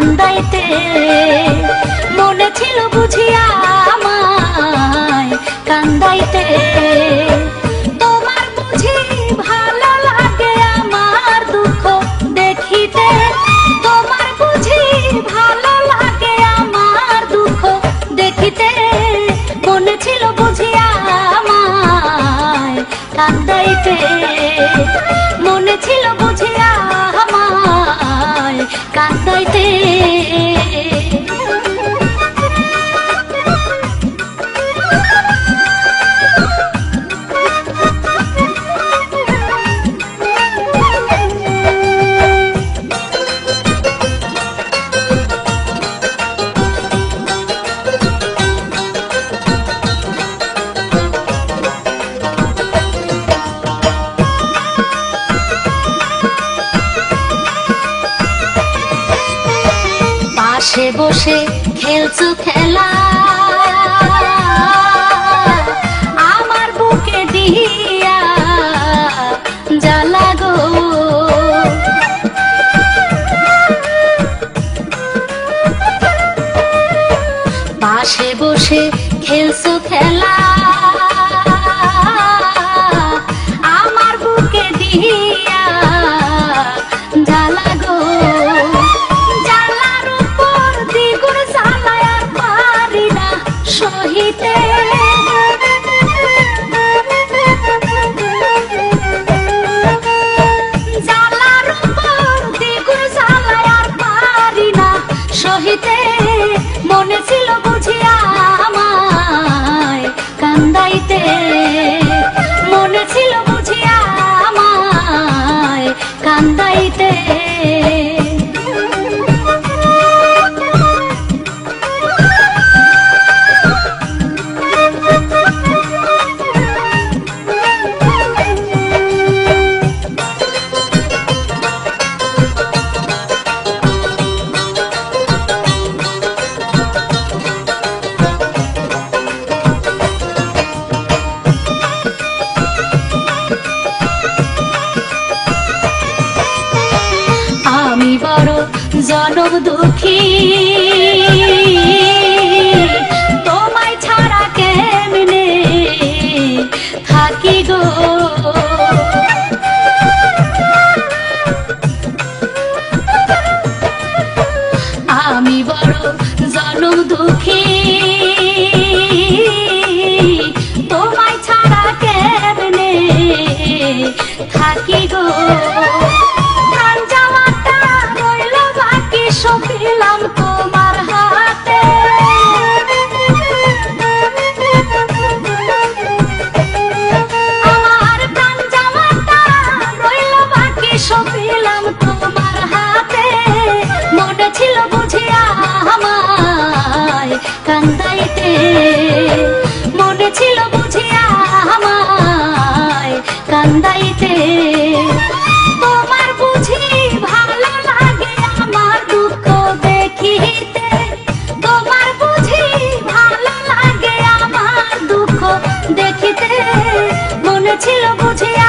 কান্দাইতে মনে ছিল বুঝিয়া আমায় কান্দাইতে তোমার বুঝি ভালো লাগে আমার দুঃখ দেখিতে তোমার বুঝি ভালো লাগে আমার দুঃখ দেখিতে মনে ছিল বুঝিয়া আমায় কান্দাইতে মনে ছিল বুঝিয়া আমায় কান্দাইতে পাশে বসে খেলছো খেলা আমার বুকে দিয়া জ্বালা গো পাশে বসে খেলছো খেলা আমার বুকে দিয়া জ্বালা গো সহিতে জ্বালার উপর দ্বিগুণ জ্বালায় আর পারি না সহিতে মনে ছিল বুঝিয়া আমায় কান্দাইতে মনে ছিল বুঝিয়া আমায় কান্দাইতে আমি বড় জনম দুঃখী তোমায় ছাড়া কেমনে থাকি গো আমি বড় জনম দুঃখী তোমায় ছাড়া কেমনে থাকি গো সপিলাম তোমার হাতে আমার প্রাণ জামাটা রইল বাকি সপিলাম তোমার হাতে মনে ছিল বুঝিয়া আমায় কান্দাইতে মনে ছিল বুঝিয়া আমায় কান্দাইতে তোমার বুঝি ভালো লাগে আমার দুঃখ দেখিতে তোমার বুঝি ভালো লাগে আমার দুঃখ দেখিতে মনে ছিল বুঝিয়া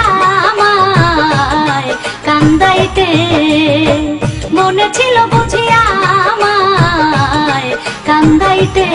আমায় কান্দাইতে মনে ছিল বুঝিয়া আমায় কান্দাইতে